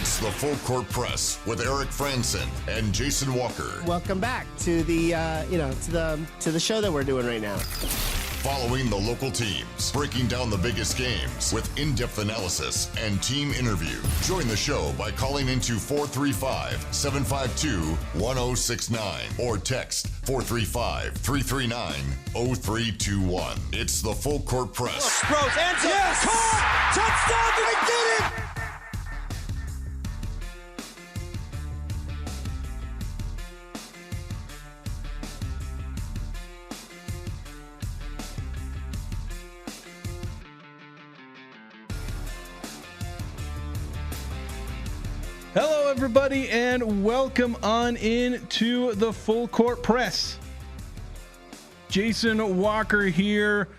It's the Full Court Press with Eric Franson and Jason Walker. Welcome back to the to the show that we're doing right now. Following the local teams, breaking down the biggest games with in-depth analysis and team interview. Join the show by calling into 435-752-1069 or text 435-339-0321. It's the Full Court Press. Rose, answer. Yes! Caught! Touchdown! They did it! Hello, everybody, and welcome on in to the Full Court Press. Jason Walker here.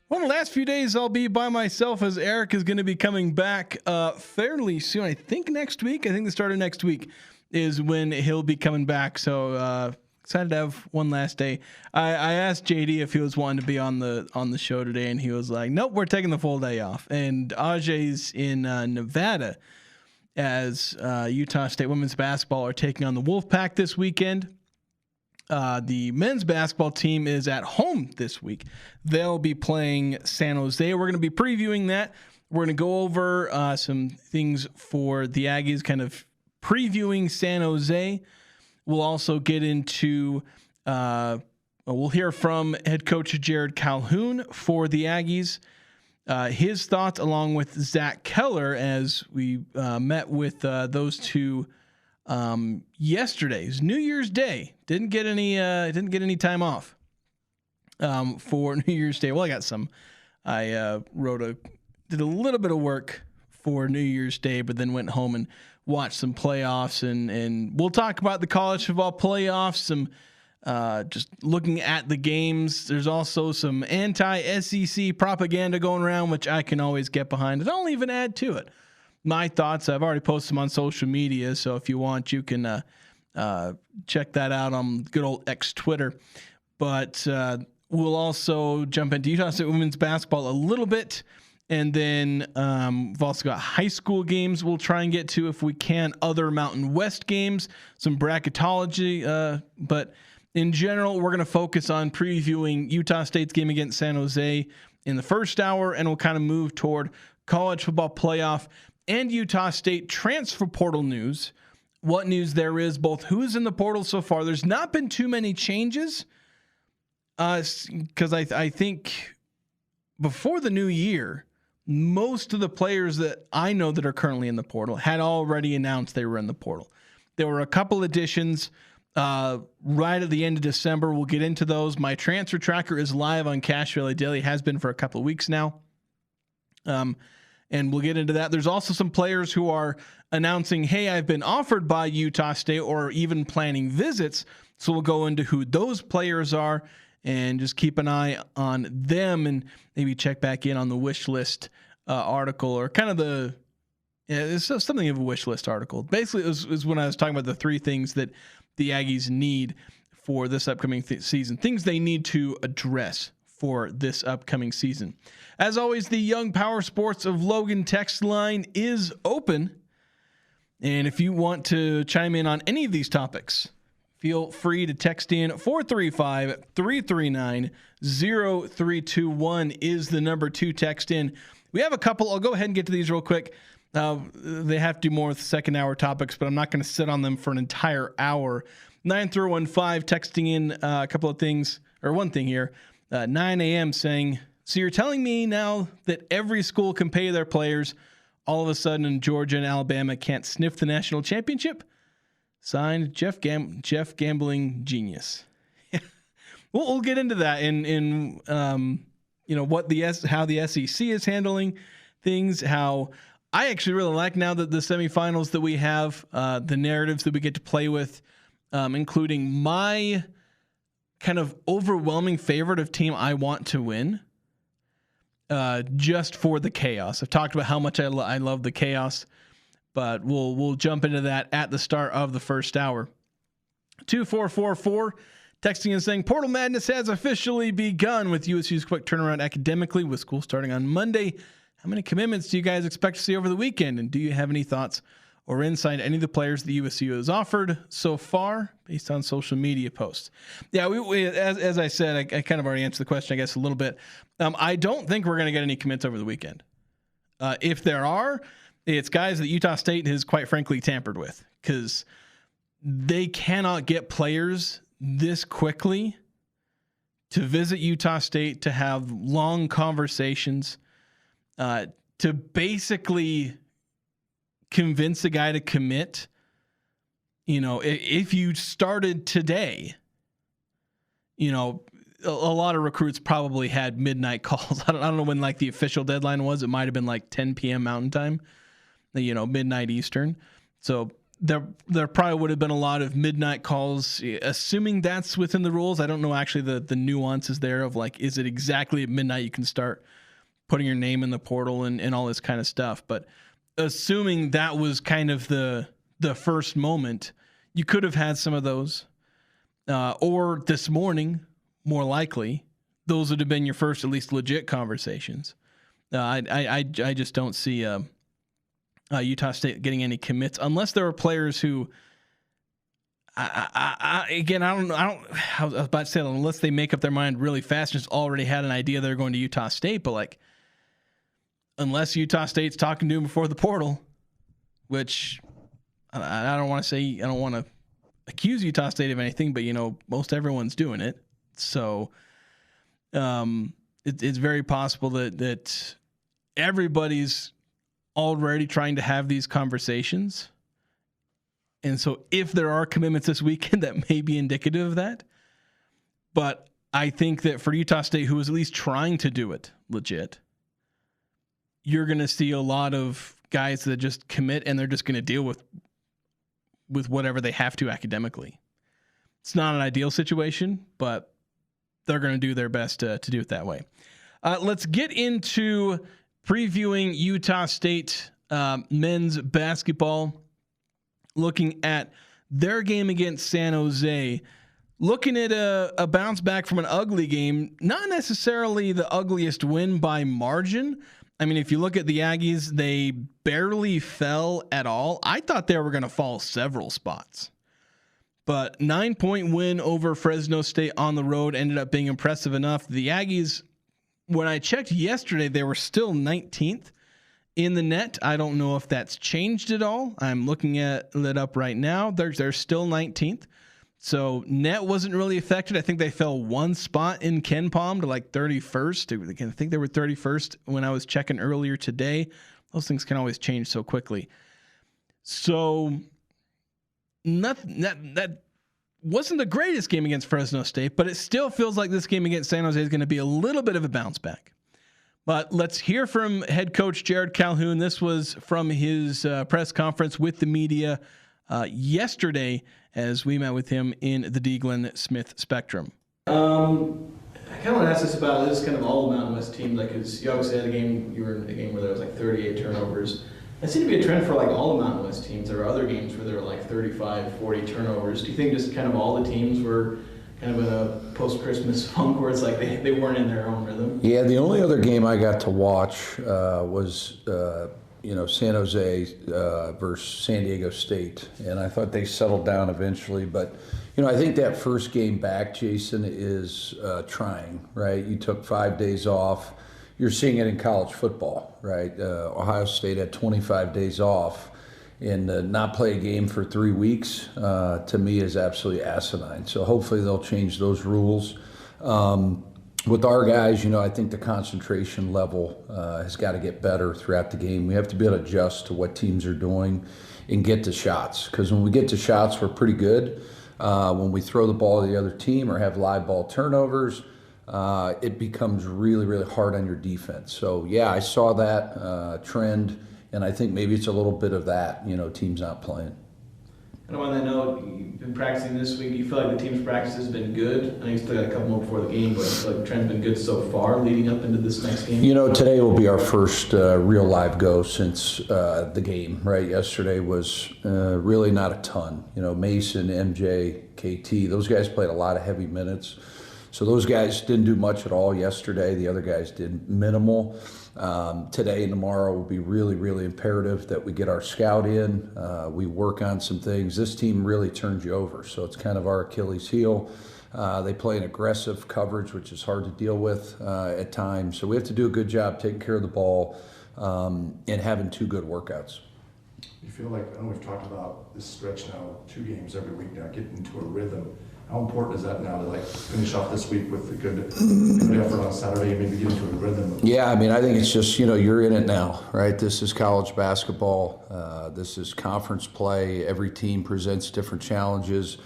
Well, the last few days I'll be by myself as Eric is going to be coming back fairly soon. I think next week. I think the start of next week is when he'll be coming back. So excited to have one last day. I asked JD if he was wanting to be on the show today, and he was like, "Nope, we're taking the full day off." And Ajay's in Nevada, as Utah State women's basketball are taking on the Wolfpack this weekend. The men's basketball team is at home this week. They'll be playing San Jose. We're going to be previewing that. We're going to go over some things for the Aggies, kind of previewing San Jose. We'll also get into, we'll hear from head coach Jerrod Calhoun for the Aggies. His thoughts, along with Zach Keller, as we met with those two yesterday. It was New Year's Day. Didn't get any time off for New Year's Day. Well, I got some. I did a little bit of work for New Year's Day, but then went home and watched some playoffs, and we'll talk about the college football playoffs. Some. Just looking at the games, there's also some anti-SEC propaganda going around, which I can always get behind. And I'll even add to it my thoughts. I've already posted them on social media, so if you want, you can check that out on good old X Twitter. But we'll also jump into Utah State women's basketball a little bit. And then we've also got high school games we'll try and get to if we can, other Mountain West games, some bracketology, but in general, we're going to focus on previewing Utah State's game against San Jose in the first hour, and we'll kind of move toward college football playoff and Utah State transfer portal news. What news there is, both who's in the portal so far. There's not been too many changes because I think before the new year, most of the players that I know that are currently in the portal had already announced they were in the portal. There were a couple additions right at the end of December. We'll get into those. My transfer tracker is live on Cache Valley Daily. Has been for a couple of weeks now. And we'll get into that. There's also some players who are announcing, hey, I've been offered by Utah State, or even planning visits. So we'll go into who those players are and just keep an eye on them, and maybe check back in on the wish list article, or kind of it's something of a wish list article. Basically, it was when I was talking about the three things that the Aggies need for this upcoming season, things they need to address for this upcoming season. As always, the Young Power Sports of Logan text line is open. And if you want to chime in on any of these topics, feel free to text in. 435-339-0321 is the number to text in. We have a couple. I'll go ahead and get to these real quick. They have to do more with second hour topics, but I'm not going to sit on them for an entire hour. 9315 texting in a couple of things, or one thing here. 9 a.m. saying, so you're telling me now that every school can pay their players, all of a sudden in Georgia and Alabama can't sniff the national championship? Signed, Jeff Gambling Genius. We'll get into that in what how the SEC is handling things, how I actually really like now that the semifinals that we have, the narratives that we get to play with, including my kind of overwhelming favorite of team I want to win, just for the chaos. I've talked about how much I love the chaos, but we'll jump into that at the start of the first hour. 2444 texting and saying, Portal Madness has officially begun with USU's quick turnaround academically, with school starting on Monday. How many commitments do you guys expect to see over the weekend? And do you have any thoughts or inside any of the players the USU has offered so far based on social media posts. Yeah, as I said, I kind of already answered the question, I guess, a little bit. I don't think we're going to get any commits over the weekend. If there are, it's guys that Utah State has quite frankly tampered with, because they cannot get players this quickly to visit Utah State, to have long conversations, to basically convince a guy to commit. You know, if you started today, you know, a lot of recruits probably had midnight calls. I don't know when like the official deadline was. It might've been like 10 PM Mountain Time, you know, midnight Eastern. So there probably would have been a lot of midnight calls, assuming that's within the rules. I don't know actually the nuances there of like, is it exactly at midnight you can start putting your name in the portal and all this kind of stuff. But assuming that was kind of the first moment, you could have had some of those, or this morning, more likely, those would have been your first, at least legit conversations. I just don't see Utah State getting any commits unless there are players who, I was about to say, unless they make up their mind really fast and just already had an idea they're going to Utah State, but like, unless Utah State's talking to him before the portal, which I don't want to say, I don't want to accuse Utah State of anything, but you know, most everyone's doing it. So it's very possible that everybody's already trying to have these conversations. And so if there are commitments this weekend, that may be indicative of that. But I think that for Utah State, who is at least trying to do it legit, you're going to see a lot of guys that just commit and they're just going to deal with whatever they have to academically. It's not an ideal situation, but they're going to do their best to do it that way. Let's get into previewing Utah State men's basketball, looking at their game against San Jose, looking at a bounce back from an ugly game, not necessarily the ugliest win by margin. I mean, if you look at the Aggies, they barely fell at all. I thought they were going to fall several spots. But 9-point win over Fresno State on the road ended up being impressive enough. The Aggies, when I checked yesterday, they were still 19th in the net. I don't know if that's changed at all. I'm looking at it up right now. They're still 19th. So net wasn't really affected. I think they fell one spot in Ken Palm to like 31st. I think they were 31st when I was checking earlier today. Those things can always change so quickly. So nothing, that wasn't the greatest game against Fresno State, but it still feels like this game against San Jose is going to be a little bit of a bounce back. But let's hear from head coach Jerrod Calhoun. This was from his press conference with the media yesterday as we met with him in the D. Glenn Smith Spectrum. I kind of want to ask this about this kind of all Mountain West teams, like, because you obviously had a game, you were in a game where there was like 38 turnovers. That seemed to be a trend for like all the Mountain West teams. There were other games where there were like 35, 40 turnovers. Do you think just kind of all the teams were kind of in a post-Christmas funk where it's like they weren't in their own rhythm? Yeah, the only other game I got to watch was San Jose versus San Diego State, and I thought they settled down eventually. But I think that first game back, Jason, is trying, right? You took 5 days off. You're seeing it in college football, right? Ohio State had 25 days off, and not play a game for 3 weeks, to me, is absolutely asinine. So hopefully they'll change those rules. With our guys, I think the concentration level has got to get better throughout the game. We have to be able to adjust to what teams are doing and get to shots. Because when we get to shots, we're pretty good. When we throw the ball to the other team or have live ball turnovers, it becomes really, really hard on your defense. So, yeah, I saw that trend, and I think maybe it's a little bit of that, teams not playing. And on that note, you've been practicing this week. Do you feel like the team's practice has been good? I know you still got a couple more before the game, but I feel like the trend's been good so far leading up into this next game. Today will be our first real live go since the game, right? Yesterday was really not a ton. Mason, MJ, KT, those guys played a lot of heavy minutes. So those guys didn't do much at all yesterday. The other guys did minimal. Today and tomorrow will be really, really imperative that we get our scout in. We work on some things. This team really turns you over, so it's kind of our Achilles heel. They play an aggressive coverage, which is hard to deal with at times. So we have to do a good job taking care of the ball and having 2 good workouts. You feel like, I know we've talked about this stretch now, 2 games every week now, getting into a rhythm. How important is that now to like finish off this week with a good effort on Saturday and maybe get into a rhythm? Yeah, I mean, I think it's just, you're in it now, right? This is college basketball. This is conference play. Every team presents different challenges.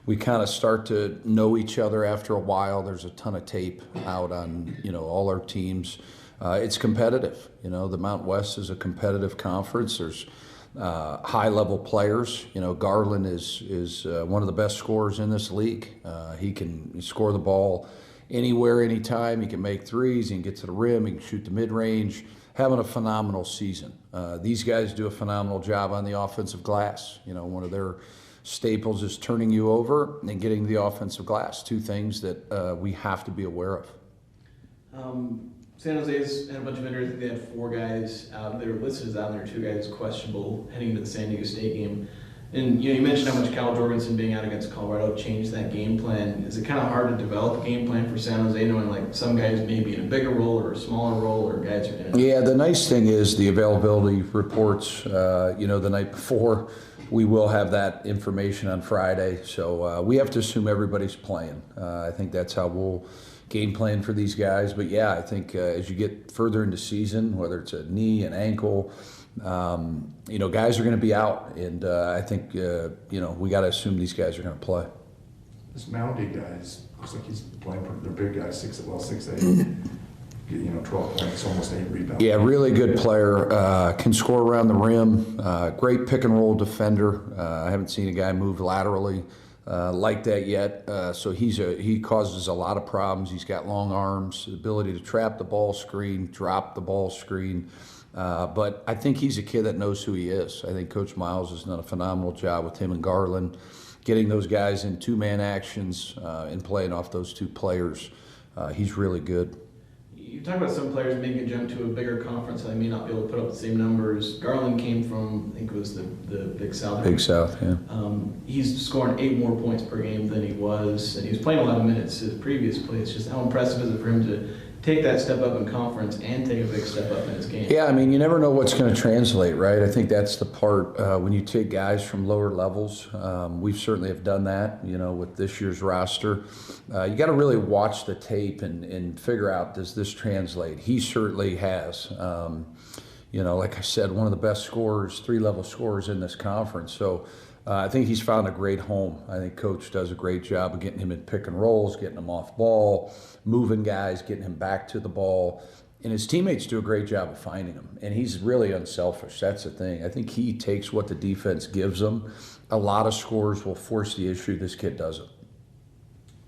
We kind of start to know each other after a while. There's a ton of tape out on, all our teams. It's competitive. The Mountain West is a competitive conference. There's high-level players. Garland is one of the best scorers in this league. He can score the ball anywhere, anytime. He can make threes. He can get to the rim. He can shoot the mid-range. Having a phenomenal season. These guys do a phenomenal job on the offensive glass. One of their staples is turning you over and getting the offensive glass. 2 things that we have to be aware of. San Jose's had a bunch of injuries. I think they had 4 guys out. They were listed as out, and there were 2 guys questionable heading into the San Diego State game. And you mentioned how much Cal Jorgensen being out against Colorado changed that game plan. Is it kind of hard to develop a game plan for San Jose, knowing like some guys may be in a bigger role or a smaller role, or guys are in it? Yeah, the nice thing is the availability reports. The night before, we will have that information on Friday. So we have to assume everybody's playing. I think that's how we'll game plan for these guys. But yeah, I think as you get further into season, whether it's a knee, an ankle, guys are going to be out, and I think we got to assume these guys are going to play. This Moundy guy looks like he's playing for their big guy, 6'8", 12 points, almost 8 rebounds. Yeah, really good player. Can score around the rim. Great pick and roll defender. I haven't seen a guy move laterally like that yet. So he causes a lot of problems. He's got long arms, the ability to trap the ball screen, drop the ball screen. But I think he's a kid that knows who he is. I think Coach Miles has done a phenomenal job with him and Garland, getting those guys in 2-man actions and playing off those 2 players. He's really good. You talk about some players making a jump to a bigger conference, so they may not be able to put up the same numbers. Garland came from, I think it was the Big South. Big South, yeah. He's scoring 8 more points per game than he was, and he was playing a lot of minutes his previous play. It's just how impressive is it for him to take that step up in conference and take a big step up in his game? Yeah, I mean, you never know what's going to translate, right? I think that's the part when you take guys from lower levels. We certainly have done that, with this year's roster. You got to really watch the tape and figure out, does this translate? He certainly has. Like I said, one of the best scorers, 3-level scorers in this conference. So I think he's found a great home. I think Coach does a great job of getting him in pick and rolls, getting him off ball, moving guys, getting him back to the ball. And his teammates do a great job of finding him. And he's really unselfish. That's the thing. I think he takes what the defense gives him. A lot of scorers will force the issue. This kid doesn't.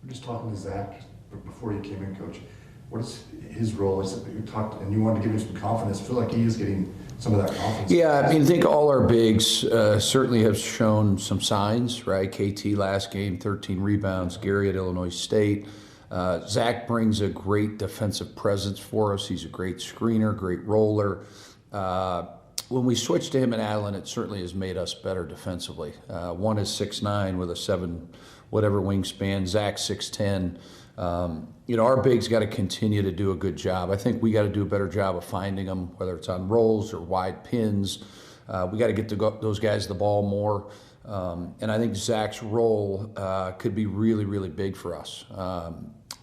I'm just talking to Zach before you came in, Coach. What is his role? You talked, and you wanted to give him some confidence. I feel like he is getting some of that confidence. Yeah, I mean, I think all our bigs certainly have shown some signs, right? KT last game, 13 rebounds. Gary at Illinois State. Zach brings a great defensive presence for us. He's a great screener, great roller. When we switched to him and Allen, it certainly has made us better defensively. One is 6'9" with a 7-whatever wingspan. Zach 6'10". Our bigs got to continue to do a good job. I think we got to do a better job of finding them, whether it's on rolls or wide pins. We got to get those guys the ball more. And I think Zach's role could be really, really big for us.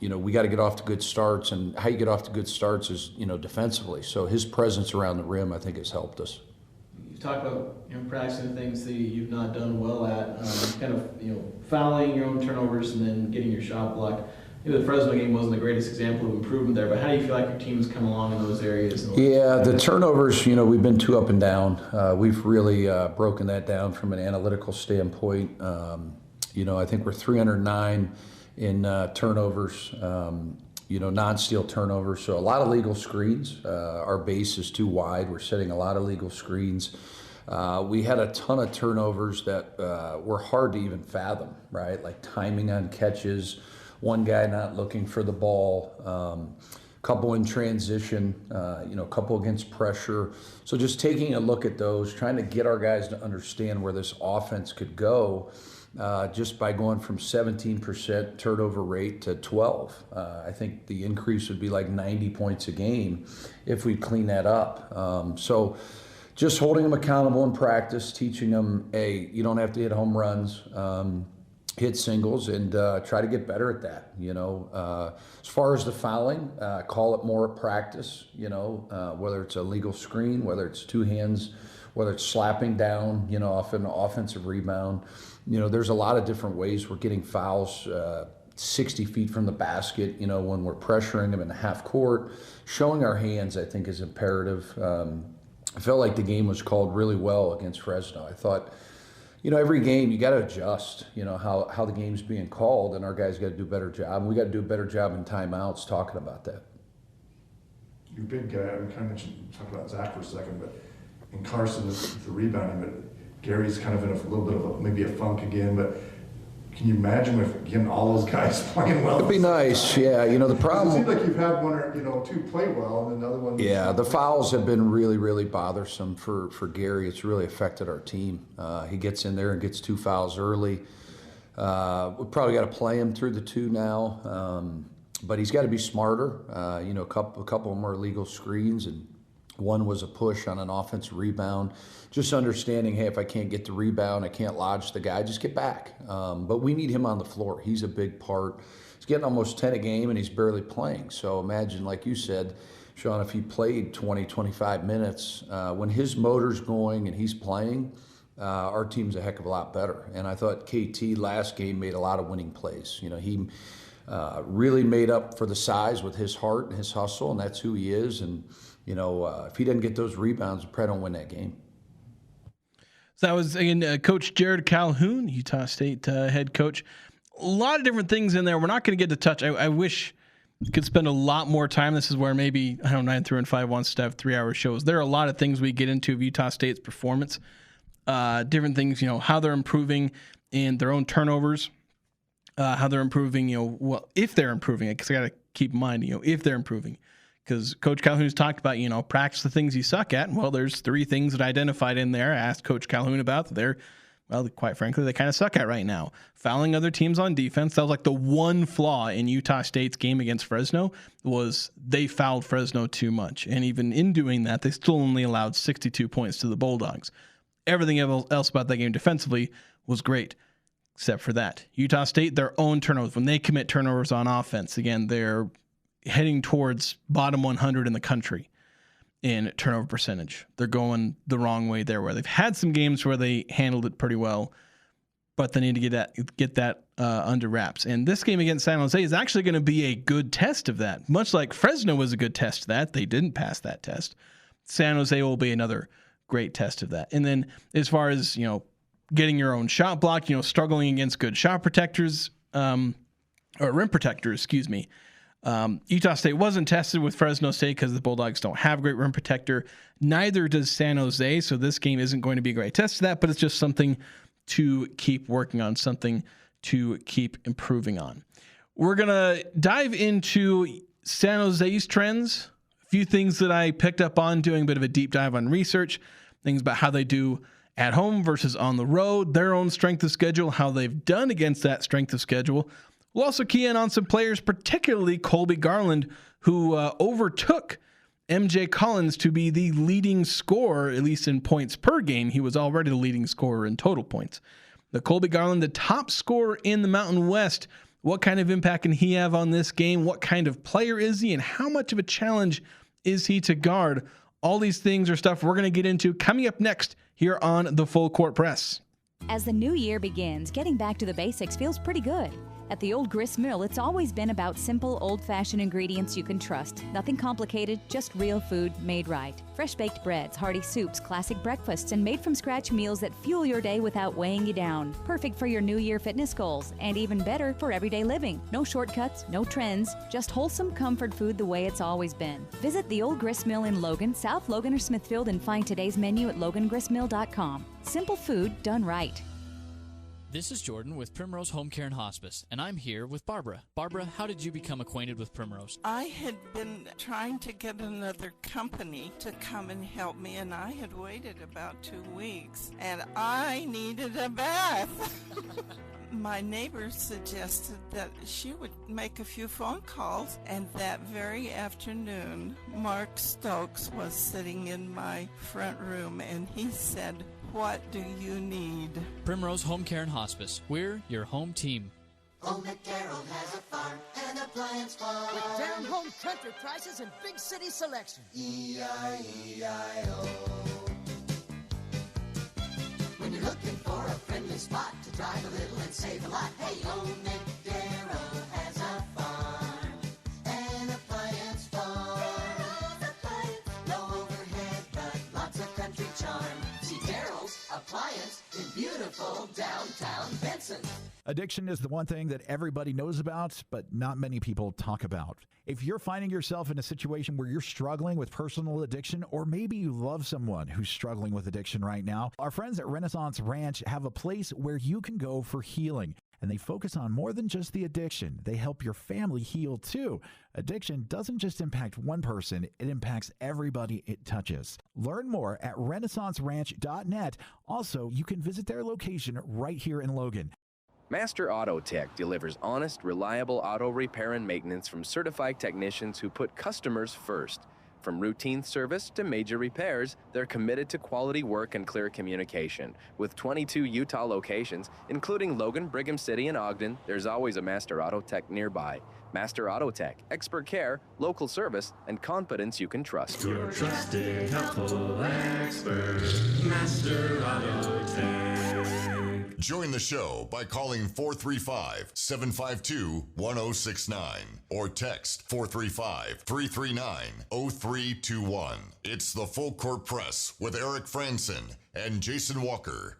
We got to get off to good starts, and how you get off to good starts is, defensively. So his presence around the rim, I think, has helped us. You talk about practicing things that you've not done well at, kind of fouling your own turnovers and then getting your shot blocked. Maybe the Fresno game wasn't the greatest example of improvement there, but how do you feel like your team's come along in those areas? Yeah, the turnovers, we've been too up and down. We've really broken that down from an analytical standpoint. I think we're 309 in turnovers, non-steal turnovers. So a lot of legal screens. Our base is too wide. We're setting a lot of legal screens. We had a ton of turnovers that were hard to even fathom, right? Like timing on catches, one guy not looking for the ball. couple in transition, a couple against pressure. So just taking a look at those, trying to get our guys to understand where this offense could go, just by going from 17% turnover rate to 12. I think the increase would be like 90 points a game if we clean that up. So just holding them accountable in practice, teaching them, hey, you don't have to hit home runs, hit singles, and try to get better at that. As far as the fouling, call it more at practice, whether it's a legal screen, whether it's two hands, whether it's slapping down, off an offensive rebound. There's a lot of different ways we're getting fouls 60 feet from the basket, when we're pressuring them in the half court. Showing our hands, I think, is imperative. I felt like the game was called really well against Fresno. I thought, every game you got to adjust, how the game's being called, and our guys got to do a better job. And we got to do a better job in timeouts talking about that. You big guy, we kind of talk about Zach for a second, but in Carson with the rebounding, but Gary's kind of in a little bit of maybe a funk again, but can you imagine if, again, all those guys playing well? It'd be nice, yeah. The problem... It seems like you've had one or, two play well, and another one... Yeah, the fouls have been really, really bothersome for Gary. It's really affected our team. He gets in there and gets 2 fouls early. We probably got to play him through the 2 now, but he's got to be smarter. A couple of them are illegal screens, and one was a push on an offensive rebound. Just understanding, hey, if I can't get the rebound, I can't lodge the guy, just get back. But we need him on the floor. He's a big part. He's getting almost 10 a game, and he's barely playing. So imagine, like you said, Sean, if he played 20, 25 minutes, when his motor's going and he's playing, our team's a heck of a lot better. And I thought KT last game made a lot of winning plays. He really made up for the size with his heart and his hustle, and that's who he is. And if he didn't get those rebounds, we probably don't win that game. So that was, again, Coach Jerrod Calhoun, Utah State head coach. A lot of different things in there. We're not going to get to touch. I wish we could spend a lot more time. This is where maybe, 9 through and 5 wants to have 3-hour shows. There are a lot of things we get into of Utah State's performance. Different things, how they're improving in their own turnovers, how they're improving, if they're improving, because I got to keep in mind, if they're improving. Because Coach Calhoun's talked about, practice the things you suck at. Well, there's 3 things that I identified in there. I asked Coach Calhoun about that quite frankly, they kind of suck at right now. Fouling other teams on defense. That was like the one flaw in Utah State's game against Fresno was they fouled Fresno too much. And even in doing that, they still only allowed 62 points to the Bulldogs. Everything else about that game defensively was great, except for that. Utah State, their own turnovers. When they commit turnovers on offense, again, they're heading towards bottom 100 in the country in turnover percentage. They're going the wrong way there, where they've had some games where they handled it pretty well, but they need to get that under wraps. And this game against San Jose is actually going to be a good test of that. Much like Fresno was a good test of that. They didn't pass that test. San Jose will be another great test of that. And then as far as, getting your own shot block, struggling against good shot protectors, or rim protectors, Utah State wasn't tested with Fresno State because the Bulldogs don't have a great rim protector. Neither does San Jose, so this game isn't going to be a great test of that, but it's just something to keep working on, something to keep improving on. We're going to dive into San Jose's trends, a few things that I picked up on doing a bit of a deep dive on research, things about how they do at home versus on the road, their own strength of schedule, how they've done against that strength of schedule. We'll also key in on some players, particularly Colby Garland, who overtook MJ Collins to be the leading scorer, at least in points per game. He was already the leading scorer in total points. The Colby Garland, the top scorer in the Mountain West. What kind of impact can he have on this game? What kind of player is he, and how much of a challenge is he to guard? All these things are stuff we're going to get into coming up next here on the Full Court Press. As the new year begins, getting back to the basics feels pretty good. At the Old Grist Mill, it's always been about simple, old-fashioned ingredients you can trust. Nothing complicated, just real food made right. Fresh-baked breads, hearty soups, classic breakfasts, and made-from-scratch meals that fuel your day without weighing you down. Perfect for your New Year fitness goals, and even better for everyday living. No shortcuts, no trends, just wholesome comfort food the way it's always been. Visit the Old Grist Mill in Logan, South Logan, or Smithfield and find today's menu at logangristmill.com. Simple food done right. This is Jordan with Primrose Home Care and Hospice, and I'm here with Barbara. Barbara, how did you become acquainted with Primrose? I had been trying to get another company to come and help me, and I had waited about 2 weeks, and I needed a bath. My neighbor suggested that she would make a few phone calls, and that very afternoon, Mark Stokes was sitting in my front room, and he said, "What do you need?" Primrose Home Care and Hospice. We're your home team. Old McDarrell has a farm and appliance farm with down-home country prices and big city selection. E-I-E-I-O. When you're looking for a friendly spot to drive a little and save a lot, hey, Old McDarrell has a farm, an appliance farm. No overhead, but lots of country charm. See Darrell's Appliance in beautiful downtown Benson. Addiction is the one thing that everybody knows about, but not many people talk about. If you're finding yourself in a situation where you're struggling with personal addiction, or maybe you love someone who's struggling with addiction right now, our friends at Renaissance Ranch have a place where you can go for healing. And they focus on more than just the addiction. They help your family heal too. Addiction doesn't just impact one person, it impacts everybody it touches. Learn more at renaissanceranch.net. Also, you can visit their location right here in Logan. Master Auto Tech delivers honest, reliable auto repair and maintenance from certified technicians who put customers first. From routine service to major repairs, they're committed to quality work and clear communication. With 22 Utah locations, including Logan, Brigham City, and Ogden, there's always a Master Auto Tech nearby. Master Auto Tech, expert care, local service, and confidence you can trust. Your trusted, helpful expert, Master Auto Tech. Join the show by calling 435-752-1069 or text 435-339-0321. It's the Full Court Press with Eric Franson and Jason Walker.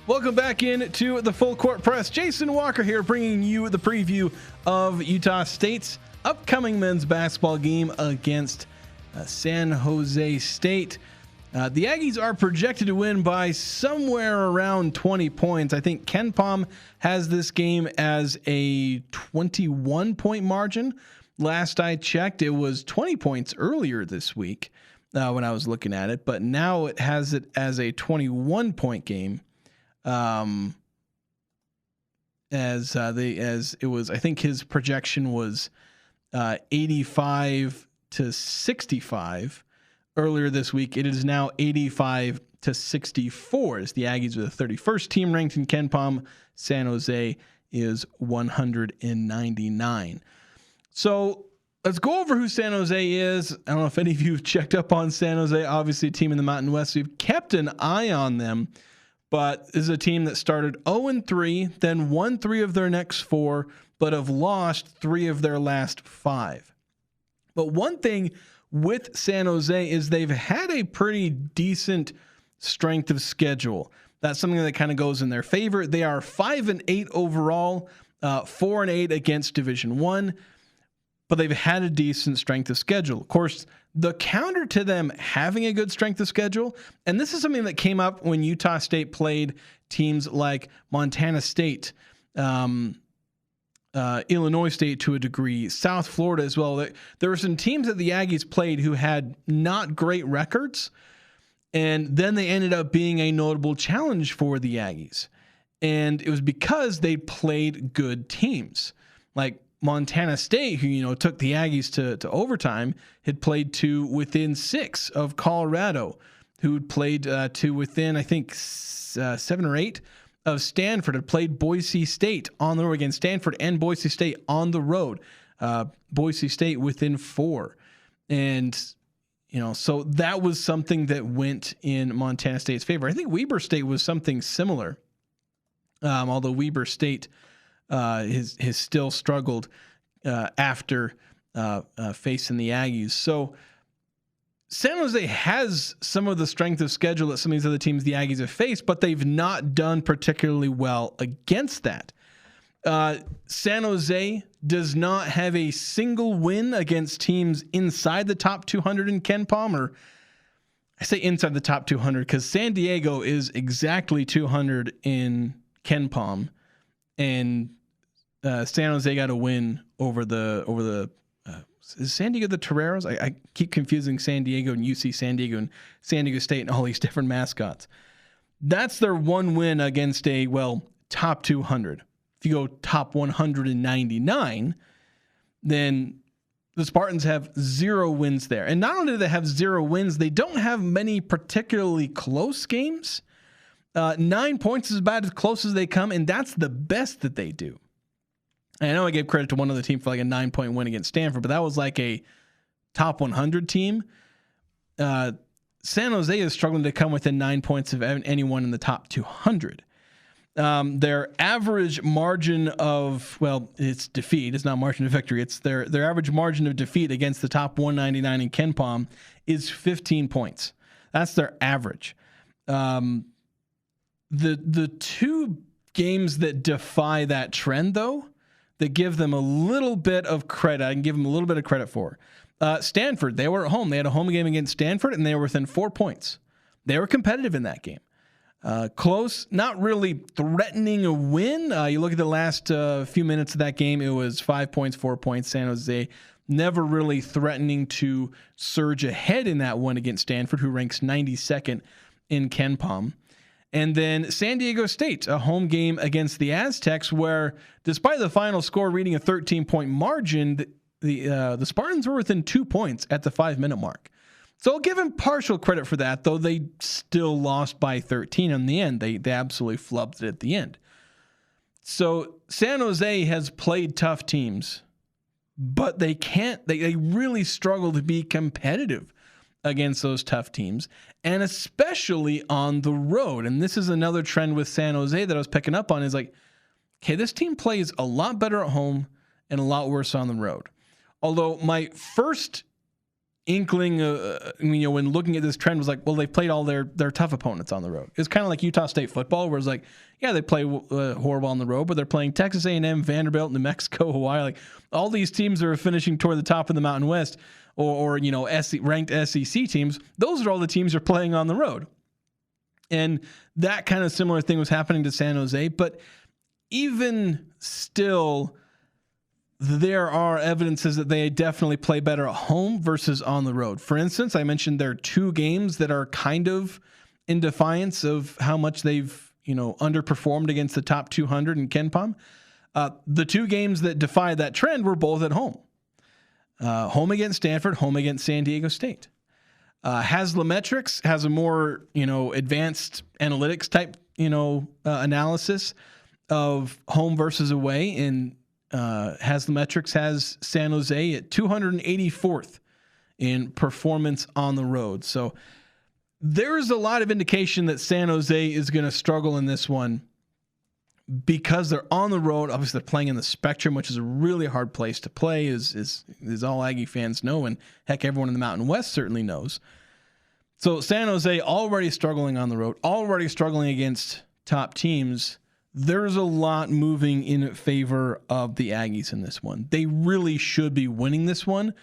Welcome back into the Full Court Press. Jason Walker here, bringing you the preview of Utah State's upcoming men's basketball game against San Jose State. The Aggies are projected to win by somewhere around 20 points. I think KenPom has this game as a 21-point margin. Last I checked, it was 20 points earlier this week when I was looking at it, but now it has it as a 21-point game. As it was, I think his projection was 85 to 65 earlier this week. It is now 85 to 64 as the Aggies are the 31st team ranked in KenPom. San Jose is 199. So let's go over who San Jose is. I don't know if any of you have checked up on San Jose, obviously a team in the Mountain West. We've kept an eye on them, but this is a team that started 0-3, then won 3 of their next 4, but have lost 3 of their last 5. But one thing with San Jose is they've had a pretty decent strength of schedule. That's something that kind of goes in their favor. They are 5-8 overall, 4-8 against Division I, but they've had a decent strength of schedule. Of course, the counter to them having a good strength of schedule, and this is something that came up when Utah State played teams like Montana State, Illinois State to a degree, South Florida as well. There were some teams that the Aggies played who had not great records, and then they ended up being a notable challenge for the Aggies. And it was because they played good teams. Like Montana State, who took the Aggies to overtime, had played to within 6 of Colorado, who had played to within, I think, 7 or 8 of Stanford, had played Boise State on the road against Stanford and Boise State on the road. Boise State within 4. And, so that was something that went in Montana State's favor. I think Weber State was something similar, although Weber State has still struggled after facing the Aggies. So San Jose has some of the strength of schedule that some of these other teams the Aggies have faced, but they've not done particularly well against that. San Jose does not have a single win against teams inside the top 200 in KenPom, or I say inside the top 200 because San Diego is exactly 200 in KenPom, and San Jose got a win over the is San Diego the Toreros? I keep confusing San Diego and UC San Diego and San Diego State and all these different mascots. That's their one win against a, top 200. If you go top 199, then the Spartans have 0 wins there. And not only do they have 0 wins, they don't have many particularly close games. 9 points is about as close as they come, and that's the best that they do. And I know I gave credit to one other team for like a 9-point win against Stanford, but that was like a top 100 team. San Jose is struggling to come within 9 points of anyone in the top 200. Their average margin of, it's defeat. It's not margin of victory. It's their average margin of defeat against the top 199 in KenPom is 15 points. That's their average. The 2 games that defy that trend, though, that give them a little bit of credit, I can give them a little bit of credit for. Stanford, they were at home. They had a home game against Stanford, and they were within 4 points. They were competitive in that game. Close, not really threatening a win. You look at the last few minutes of that game, it was 5 points, 4 points. San Jose never really threatening to surge ahead in that one against Stanford, who ranks 92nd in KenPom. And then San Diego State, a home game against the Aztecs, where despite the final score reading a 13-point margin, the Spartans were within 2 points at the 5-minute mark. So I'll give him partial credit for that, though they still lost by 13 in the end. They absolutely flubbed it at the end. So San Jose has played tough teams, but they really struggle to be competitive against those tough teams, and especially on the road. And this is another trend with San Jose that I was picking up on, is like, okay, this team plays a lot better at home and a lot worse on the road. Although my first inkling, when looking at this trend, was like, they played all their tough opponents on the road. It's kind of like Utah State football, where it's like, yeah, they play horrible on the road, but they're playing Texas A&M, Vanderbilt, New Mexico, Hawaii. Like, all these teams are finishing toward the top of the Mountain West, or ranked SEC teams. Those are all the teams you're playing on the road. And that kind of similar thing was happening to San Jose. But even still, there are evidences that they definitely play better at home versus on the road. For instance, I mentioned there are 2 games that are kind of in defiance of how much they've, underperformed against the top 200 in KenPom. The 2 games that defy that trend were both at home. Home against Stanford, home against San Diego State. Haslametrics has a more, advanced analytics type, analysis of home versus away, and Haslametrics has San Jose at 284th in performance on the road. So there's a lot of indication that San Jose is going to struggle in this one because they're on the road. Obviously, they're playing in the Spectrum, which is a really hard place to play, is all Aggie fans know, and heck, everyone in the Mountain West certainly knows. So San Jose already struggling on the road, already struggling against top teams. There's a lot moving in favor of the Aggies in this one. They really should be winning this one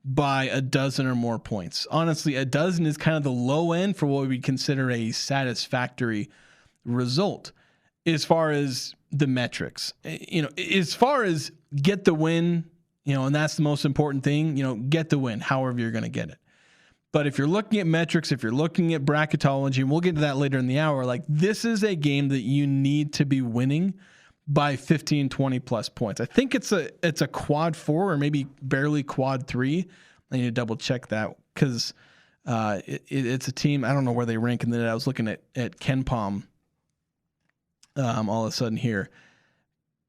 by a dozen or more points. Honestly, a dozen is kind of the low end for what we would consider a satisfactory result as far as the metrics. As far as get the win, and that's the most important thing, get the win, however you're going to get it. But if you're looking at metrics, if you're looking at bracketology, and we'll get to that later in the hour, like, this is a game that you need to be winning by 15, 20 plus points. I think it's a quad 4 or maybe barely quad 3. I need to double check that because it's a team. I don't know where they rank. And then I was looking at KenPom all of a sudden here.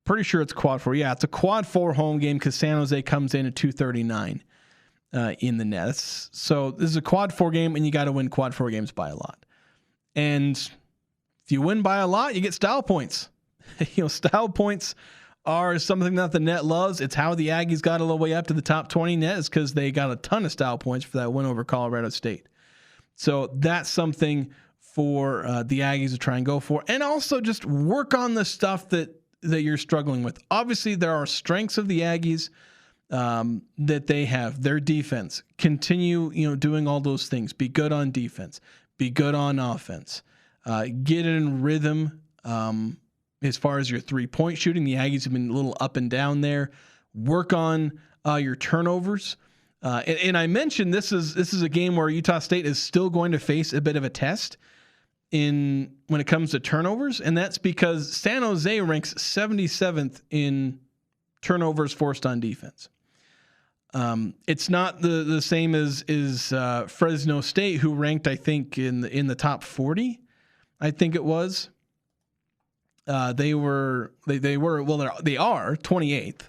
Pretty sure it's quad 4. Yeah, it's a quad 4 home game because San Jose comes in at 239 in the nets. So this is a quad 4 game, and you got to win quad 4 games by a lot. And if you win by a lot, you get style points. Style points are something that the net loves. It's how the Aggies got all the way up to the top 20 net, is because they got a ton of style points for that win over Colorado State. So that's something for the Aggies to try and go for. And also just work on the stuff that that you're struggling with? Obviously, there are strengths of the Aggies that they have. Their defense, continue, doing all those things. Be good on defense. Be good on offense. Get in rhythm as far as your 3-point shooting. The Aggies have been a little up and down there. Work on your turnovers. And I mentioned this is a game where Utah State is still going to face a bit of a test when it comes to turnovers, and that's because San Jose ranks 77th in turnovers forced on defense. It's not the same as Fresno State, who ranked, I think, in the top 40. I think it was. They are 28th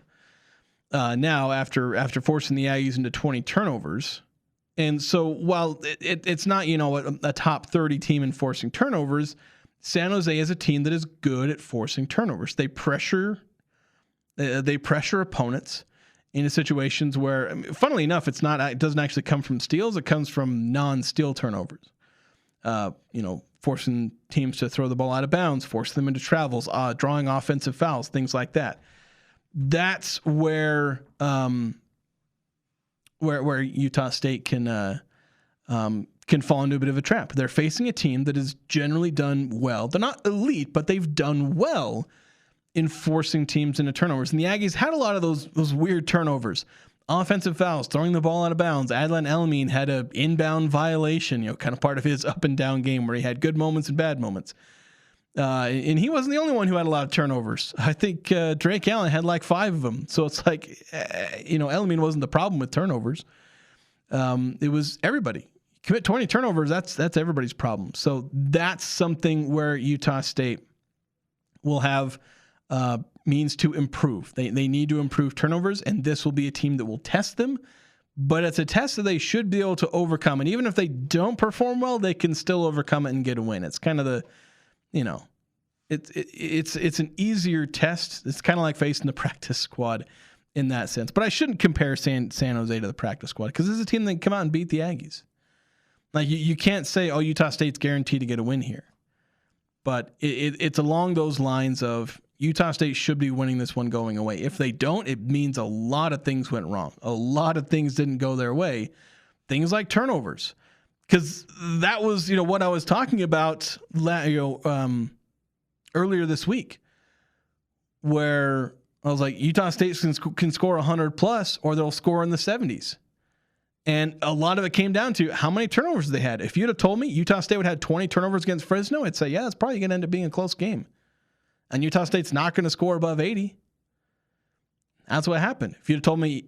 now after forcing the Aggies into 20 turnovers. And so while it's not a top 30 team in forcing turnovers, San Jose is a team that is good at forcing turnovers. They pressure opponents into situations where, funnily enough, it doesn't actually come from steals. It comes from non-steal turnovers. Forcing teams to throw the ball out of bounds, force them into travels, drawing offensive fouls, things like that. That's where Utah State can fall into a bit of a trap. They're facing a team that has generally done well. They're not elite, but they've done well in forcing teams into turnovers. And the Aggies had a lot of those weird turnovers. Offensive fouls, throwing the ball out of bounds. Adlan Elamine had an inbound violation, kind of part of his up and down game where he had good moments and bad moments. And he wasn't the only one who had a lot of turnovers. I think Drake Allen had like 5 of them. So it's like, Elamine wasn't the problem with turnovers. It was everybody. Commit 20 turnovers, that's everybody's problem. So that's something where Utah State will have means to improve. They need to improve turnovers, and this will be a team that will test them. But it's a test that they should be able to overcome. And even if they don't perform well, they can still overcome it and get a win. It's kind of the, it's an easier test. It's kind of like facing the practice squad in that sense. But I shouldn't compare San Jose to the practice squad, because this is a team that can come out and beat the Aggies. Like you can't say, oh, Utah State's guaranteed to get a win here. But it's along those lines of Utah State should be winning this one going away. If they don't, it means a lot of things went wrong. A lot of things didn't go their way. Things like turnovers. Because that was, what I was talking about earlier this week, where I was like, Utah State can score 100 plus, or they'll score in the 70s. And a lot of it came down to how many turnovers they had. If you'd have told me Utah State would have 20 turnovers against Fresno, I'd say, yeah, it's probably going to end up being a close game. And Utah State's not going to score above 80. That's what happened. If you'd have told me,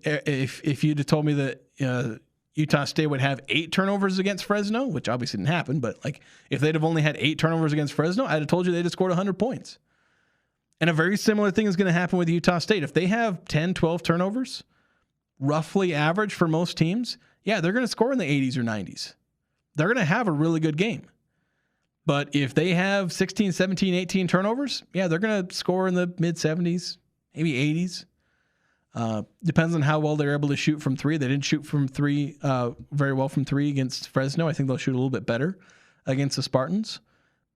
that Utah State would have 8 turnovers against Fresno, which obviously didn't happen, but like if they'd have only had 8 turnovers against Fresno, I'd have told you they'd have scored 100 points. And a very similar thing is going to happen with Utah State. If they have 10, 12 turnovers, roughly average for most teams, yeah, they're going to score in the 80s or 90s. They're going to have a really good game. But if they have 16, 17, 18 turnovers, yeah, they're going to score in the mid 70s, maybe 80s. Depends on how well they're able to shoot from 3. They didn't shoot from 3 very well from 3 against Fresno. I think they'll shoot a little bit better against the Spartans.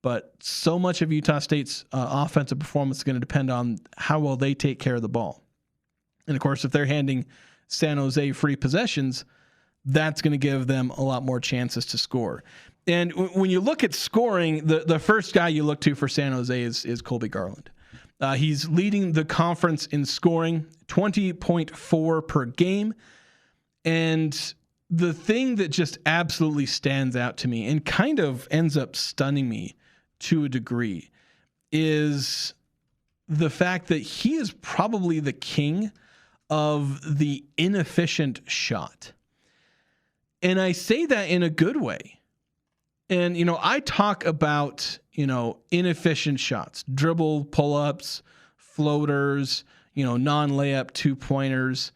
But so much of Utah State's offensive performance is going to depend on how well they take care of the ball. And of course, if they're handing San Jose free possessions, that's going to give them a lot more chances to score. And when you look at scoring, the first guy you look to for San Jose is Colby Garland. He's leading the conference in scoring, 20.4 per game. And the thing that just absolutely stands out to me and kind of ends up stunning me to a degree is the fact that he is probably the king of the inefficient shot. And I say that in a good way. And, I talk about, inefficient shots, dribble pull-ups, floaters, non-layup 2-pointers,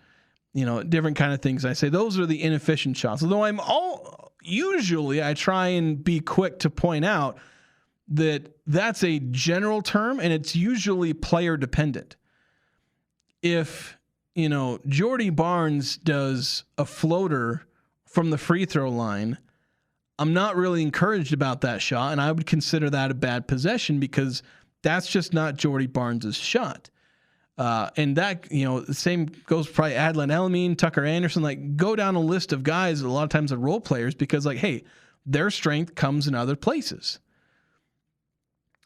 different kind of things. I say those are the inefficient shots. Although usually I try and be quick to point out that that's a general term and it's usually player dependent. If, Jordy Barnes does a floater from the free throw line, I'm not really encouraged about that shot, and I would consider that a bad possession because That's just not Jordy Barnes' shot. And that, the same goes for probably Adlin Elamine, Tucker Anderson. Like, go down a list of guys, a lot of times the role players, because, like, hey, their strength comes in other places.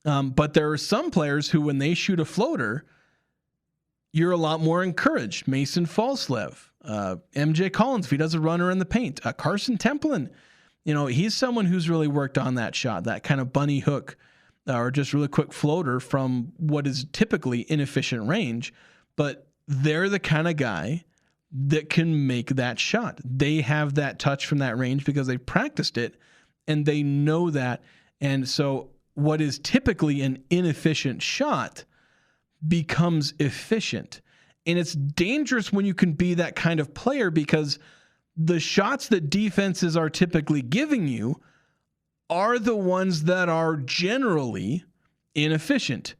But there are some players who, when they shoot a floater, you're a lot more encouraged. Mason Falslev, MJ Collins, if he does a runner in the paint, Carson Templin, he's someone who's really worked on that shot, that kind of bunny hook, or just really quick floater from what is typically inefficient range. But they're the kind of guy that can make that shot. They have that touch from that range because they practiced it and they know that. And so what is typically an inefficient shot becomes efficient. And it's dangerous when you can be that kind of player, because the shots that defenses are typically giving you are the ones that are generally inefficient.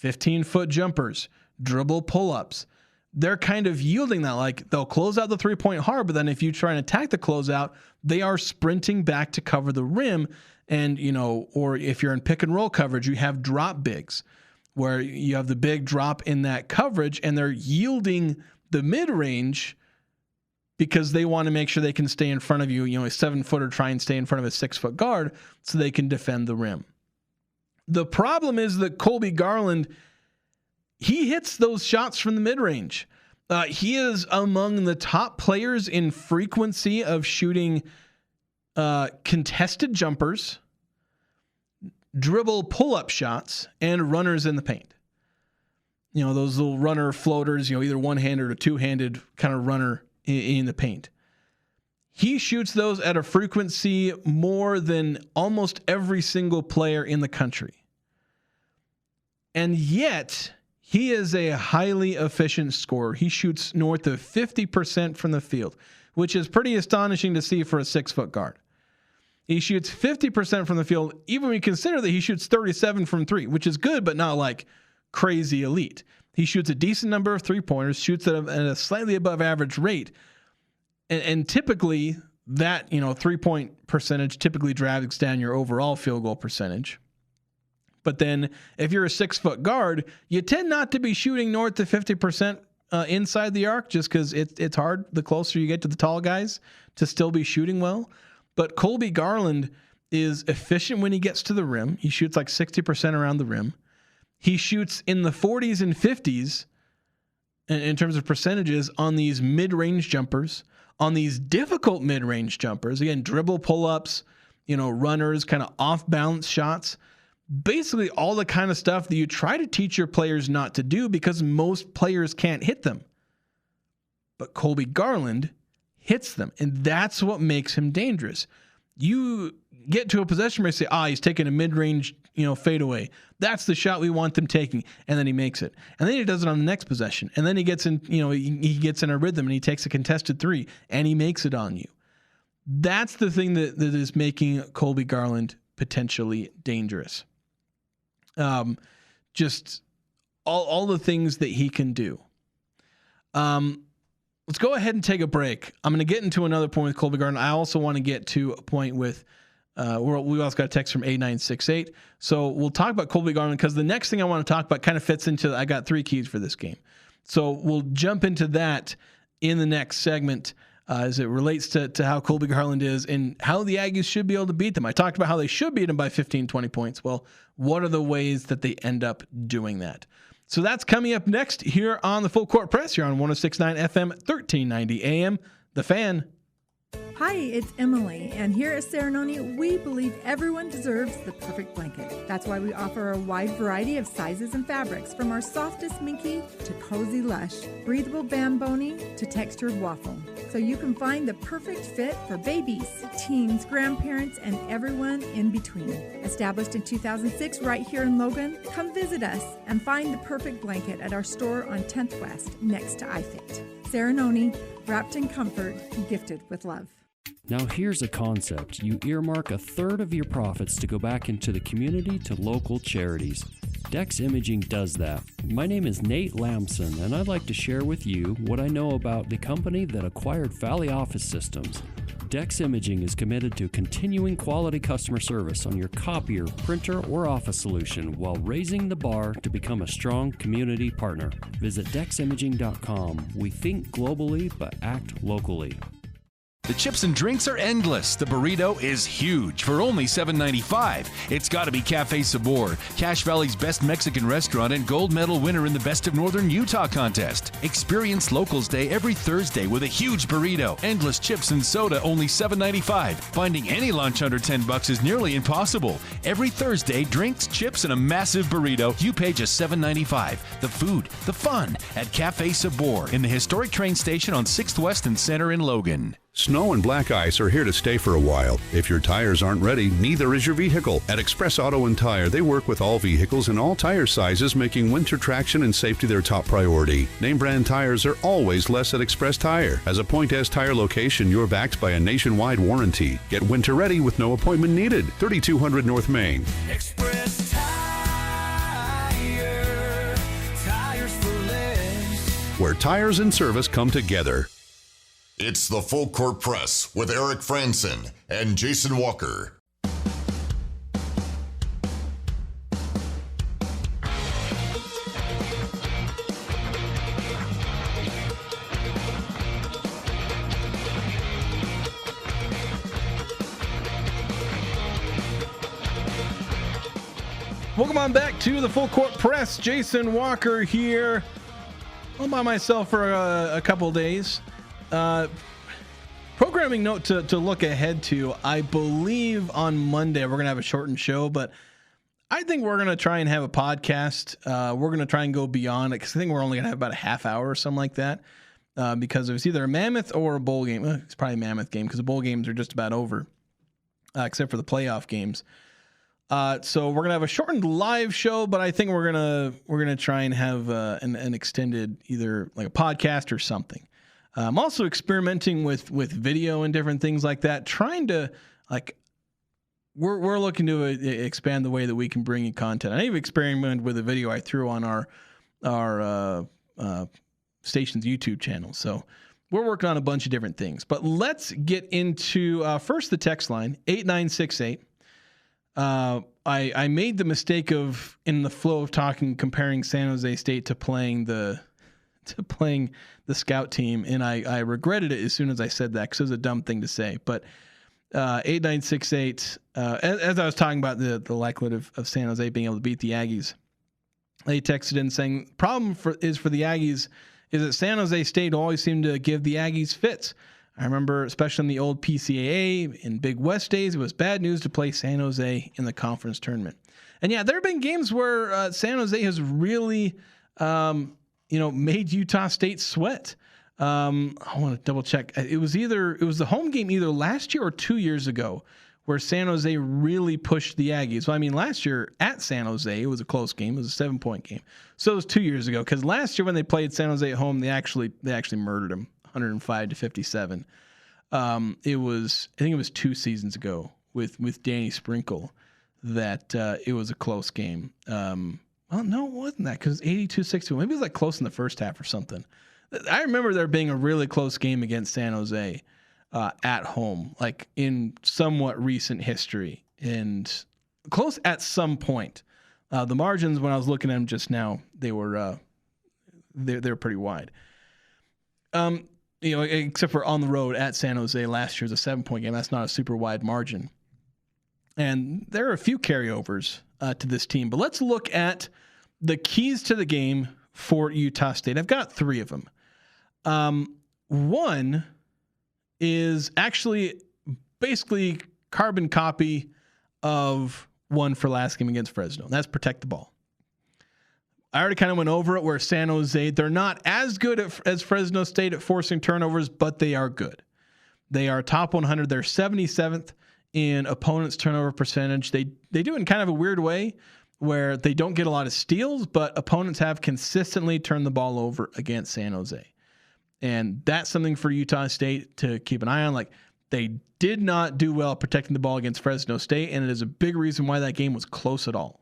15-foot jumpers, dribble pull-ups. They're kind of yielding that. Like, they'll close out the three-point hard, but then if you try and attack the closeout, they are sprinting back to cover the rim. And, or if you're in pick and roll coverage, you have drop bigs where you have the big drop in that coverage, and they're yielding the mid-range because they want to make sure they can stay in front of you. A 7-footer try and stay in front of a 6-foot guard so they can defend the rim. The problem is that Colby Garland, he hits those shots from the mid-range. He is among the top players in frequency of shooting contested jumpers, dribble pull-up shots, and runners in the paint. Those little runner floaters, either one-handed or two-handed kind of runner in the paint. He shoots those at a frequency more than almost every single player in the country. And yet, he is a highly efficient scorer. He shoots north of 50% from the field, which is pretty astonishing to see for a 6-foot guard. He shoots 50% from the field, even when you consider that he shoots 37 from three, which is good, but not like crazy elite. He shoots a decent number of three-pointers, shoots at a slightly above average rate. And typically that, 3-point percentage typically drags down your overall field goal percentage. But then if you're a 6-foot guard, you tend not to be shooting north of 50% inside the arc, just because it's hard the closer you get to the tall guys to still be shooting well. But Colby Garland is efficient when he gets to the rim. He shoots like 60% around the rim. He shoots in the 40s and 50s in terms of percentages on these mid-range jumpers, on these difficult mid-range jumpers. Again, dribble pull-ups, runners, kind of off-balance shots. Basically all the kind of stuff that you try to teach your players not to do because most players can't hit them. But Colby Garland hits them, and that's what makes him dangerous. You get to a possession where you say, he's taking a mid-range, fadeaway. That's the shot we want them taking. And then he makes it. And then he does it on the next possession. And then he gets in, he gets in a rhythm and he takes a contested three and he makes it on you. That's the thing that is making Colby Garland potentially dangerous. Just all the things that he can do. Let's go ahead and take a break. I'm going to get into another point with Colby Garland. I also want to get to a point with, we also got a text from 8968. So we'll talk about Colby Garland because the next thing I want to talk about kind of fits into, I got 3 keys for this game. So we'll jump into that in the next segment as it relates to how Colby Garland is and how the Aggies should be able to beat them. I talked about how they should beat them by 15, 20 points. Well, what are the ways that they end up doing that? So that's coming up next here on the Full Court Press here on 106.9 FM, 1390 AM, The Fan. Hi, it's Emily, and here at Serenoni, we believe everyone deserves the perfect blanket. That's why we offer a wide variety of sizes and fabrics, from our softest minky to cozy lush, breathable bamboni to textured waffle. So you can find the perfect fit for babies, teens, grandparents, and everyone in between. Established in 2006 right here in Logan, come visit us and find the perfect blanket at our store on 10th West next to iFit. Serenoni, wrapped in comfort, gifted with love. Now here's a concept. You earmark a third of your profits to go back into the community to local charities. Dex Imaging does that. My name is Nate Lamson, and I'd like to share with you what I know about the company that acquired Valley Office Systems. Dex Imaging is committed to continuing quality customer service on your copier, printer, or office solution while raising the bar to become a strong community partner. Visit deximaging.com. We think globally but act locally. The chips and drinks are endless. The burrito is huge for only $7.95. It's got to be Cafe Sabor, Cache Valley's best Mexican restaurant and gold medal winner in the Best of Northern Utah contest. Experience Locals Day every Thursday with a huge burrito, endless chips and soda, only $7.95. Finding any lunch under $10 is nearly impossible. Every Thursday, drinks, chips, and a massive burrito. You pay just $7.95. The food, the fun at Cafe Sabor in the historic train station on 6th West and Center in Logan. Snow and black ice are here to stay for a while. If your tires aren't ready, neither is your vehicle. At Express Auto and Tire, they work with all vehicles and all tire sizes, making winter traction and safety their top priority. Name brand tires are always less at Express Tire. As a Point S tire location, you're backed by a nationwide warranty. Get winter ready with no appointment needed. 3200 North Main. Express Tire, tires for less. Where tires and service come together. It's the Full Court Press with Eric Franson and Jason Walker. Welcome on back to the Full Court Press. Jason Walker here. I'm by myself for a couple of days. Programming note to look ahead to. I believe on Monday we're going to have a shortened show, but I think we're going to try and have a podcast. We're going to try and go beyond it because I think we're only going to have about a half hour or something like that because it was either a Mammoth or a bowl game. It's probably a Mammoth game because the bowl games are just about over except for the playoff games. So we're gonna have a shortened live show, but I think we're gonna try and have an extended either like a podcast or something. I'm also experimenting with video and different things like that, trying to we're looking to expand the way that we can bring you content. I even experimented with a video I threw on our station's YouTube channel. So we're working on a bunch of different things. But let's get into first the text line 8968. I made the mistake of, in the flow of talking, comparing San Jose State to playing the scout team, and I regretted it as soon as I said that because it was a dumb thing to say. But 8968, as I was talking about the likelihood of San Jose being able to beat the Aggies, they texted in saying, problem for the Aggies is that San Jose State always seemed to give the Aggies fits. I remember, especially in the old PCAA in Big West days, it was bad news to play San Jose in the conference tournament. And yeah, there have been games where San Jose has really, made Utah State sweat. I want to double check. It was the home game either last year or 2 years ago where San Jose really pushed the Aggies. Well, I mean, last year at San Jose, it was a close game. It was a 7-point game. So it was 2 years ago because last year when they played San Jose at home, they actually murdered them. 105-57. I think it was 2 seasons ago with Danny Sprinkle that it was a close game. Well, no, it wasn't that because 82-61. Maybe it was like close in the first half or something. I remember there being a really close game against San Jose at home, like in somewhat recent history, and close at some point. The margins when I was looking at them just now, they were pretty wide. Except for on the road at San Jose last year was a 7-point game. That's not a super wide margin. And there are a few carryovers to this team. But let's look at the keys to the game for Utah State. I've got 3 of them. One is actually basically carbon copy of one for last game against Fresno. That's protect the ball. I already kind of went over it where San Jose, they're not as good as Fresno State at forcing turnovers, but they are good. They are top 100. They're 77th in opponents' turnover percentage. They do it in kind of a weird way where they don't get a lot of steals, but opponents have consistently turned the ball over against San Jose. And that's something for Utah State to keep an eye on. Like, they did not do well protecting the ball against Fresno State, and it is a big reason why that game was close at all.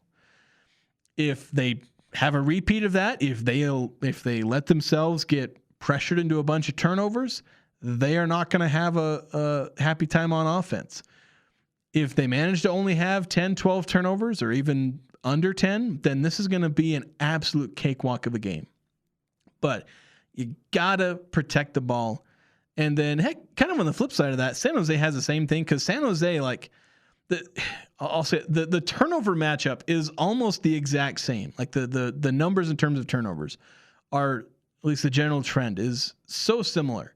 If they have a repeat of that, if they let themselves get pressured into a bunch of turnovers, they are not going to have a happy time on offense. If they manage to only have 10, 12 turnovers or even under 10, then this is going to be an absolute cakewalk of a game. But you got to protect the ball. And then, heck, kind of on the flip side of that, San Jose has the same thing, because San Jose, like, I'll say the turnover matchup is almost the exact same. Like the numbers in terms of turnovers are, at least the general trend is so similar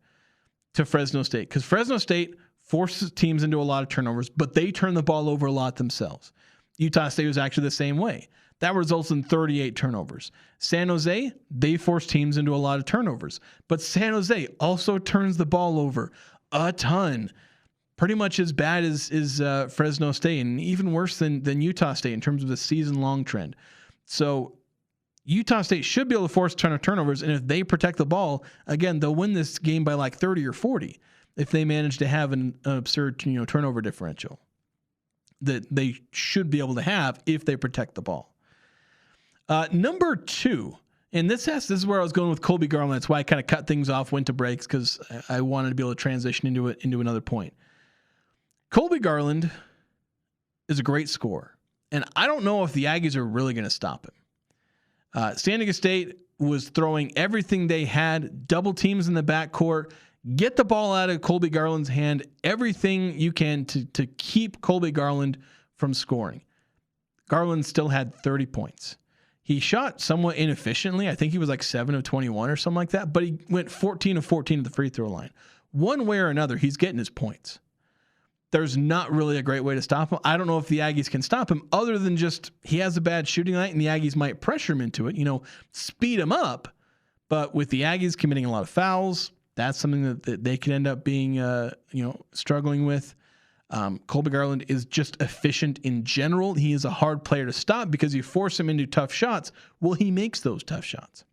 to Fresno State, because Fresno State forces teams into a lot of turnovers, but they turn the ball over a lot themselves. Utah State was actually the same way. That results in 38 turnovers. San Jose, they force teams into a lot of turnovers, but San Jose also turns the ball over a ton. Pretty much as bad as Fresno State, and even worse than Utah State in terms of the season-long trend. So Utah State should be able to force a ton of turnovers, and if they protect the ball, again, they'll win this game by like 30 or 40 if they manage to have an absurd turnover differential that they should be able to have if they protect the ball. Number 2, and this is where I was going with Colby Garland. That's why I kind of cut things off, went to breaks, because I wanted to be able to transition into another point. Colby Garland is a great scorer, and I don't know if the Aggies are really going to stop him. San Diego State was throwing everything they had, double teams in the backcourt, get the ball out of Colby Garland's hand, everything you can to keep Colby Garland from scoring. Garland still had 30 points. He shot somewhat inefficiently. I think he was like 7 of 21 or something like that, but he went 14 of 14 at the free throw line. One way or another, he's getting his points. There's not really a great way to stop him. I don't know if the Aggies can stop him, other than just he has a bad shooting night and the Aggies might pressure him into it, speed him up. But with the Aggies committing a lot of fouls, that's something that they could end up being, struggling with. Colby Garland is just efficient in general. He is a hard player to stop because you force him into tough shots. Well, he makes those tough shots.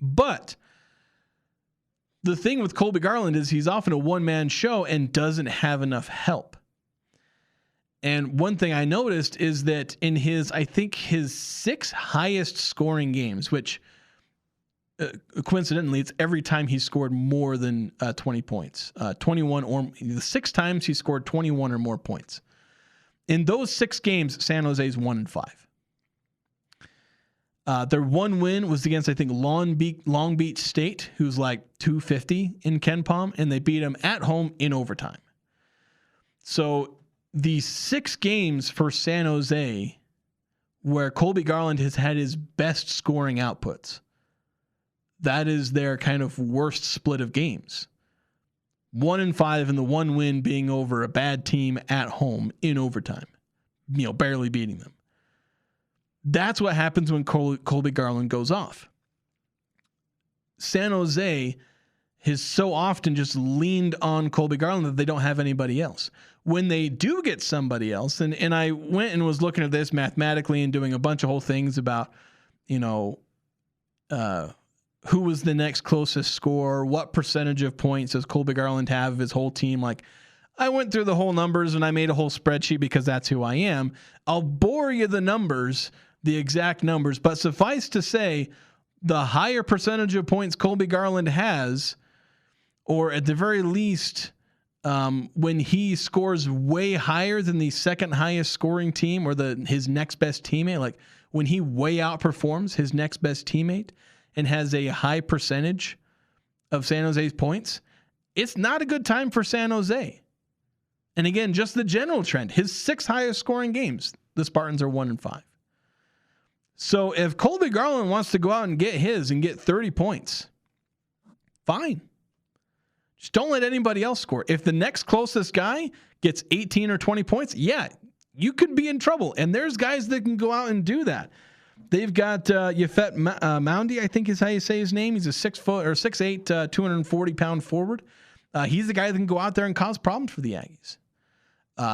But the thing with Colby Garland is he's often a one-man show and doesn't have enough help. And one thing I noticed is that in his 6 highest scoring games, which coincidentally, it's every time he scored more than 20 points, 21 or the 6 times he scored 21 or more points. In those 6 games, San Jose's 1-5. Their one win was against, I think, Long Beach State, who's like 250 in KenPom, and they beat them at home in overtime. So the 6 games for San Jose where Colby Garland has had his best scoring outputs, that is their kind of worst split of games. 1-5, and the one win being over a bad team at home in overtime, barely beating them. That's what happens when Colby Garland goes off. San Jose has so often just leaned on Colby Garland that they don't have anybody else. When they do get somebody else, and I went and was looking at this mathematically and doing a bunch of whole things about, who was the next closest scorer, what percentage of points does Colby Garland have of his whole team. Like, I went through the whole numbers and I made a whole spreadsheet because that's who I am. I'll bore you the numbers, the exact numbers, but suffice to say, the higher percentage of points Colby Garland has, or at the very least, when he scores way higher than the second highest scoring team or his next best teammate, like when he way outperforms his next best teammate and has a high percentage of San Jose's points, it's not a good time for San Jose. And again, just the general trend, his 6 highest scoring games, the Spartans are 1-5. So if Colby Garland wants to go out and get his and get 30 points, fine. Just don't let anybody else score. If the next closest guy gets 18 or 20 points, yeah, you could be in trouble. And there's guys that can go out and do that. They've got Yafet Moundy, I think is how you say his name. He's a 6'8", 240-pound forward. He's the guy that can go out there and cause problems for the Aggies.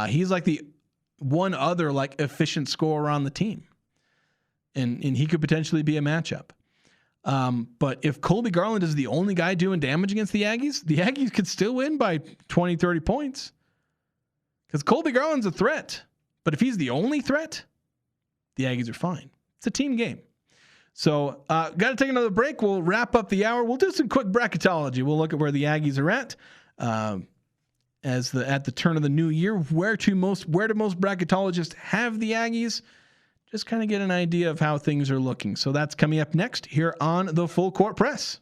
He's like the one other efficient scorer on the team. And he could potentially be a matchup. But if Colby Garland is the only guy doing damage against the Aggies could still win by 20, 30 points. Because Colby Garland's a threat. But if he's the only threat, the Aggies are fine. It's a team game. So got to take another break. We'll wrap up the hour. We'll do some quick bracketology. We'll look at where the Aggies are at at the turn of the new year. Where do most bracketologists have the Aggies? Just kind of get an idea of how things are looking. So that's coming up next here on the Full Court Press.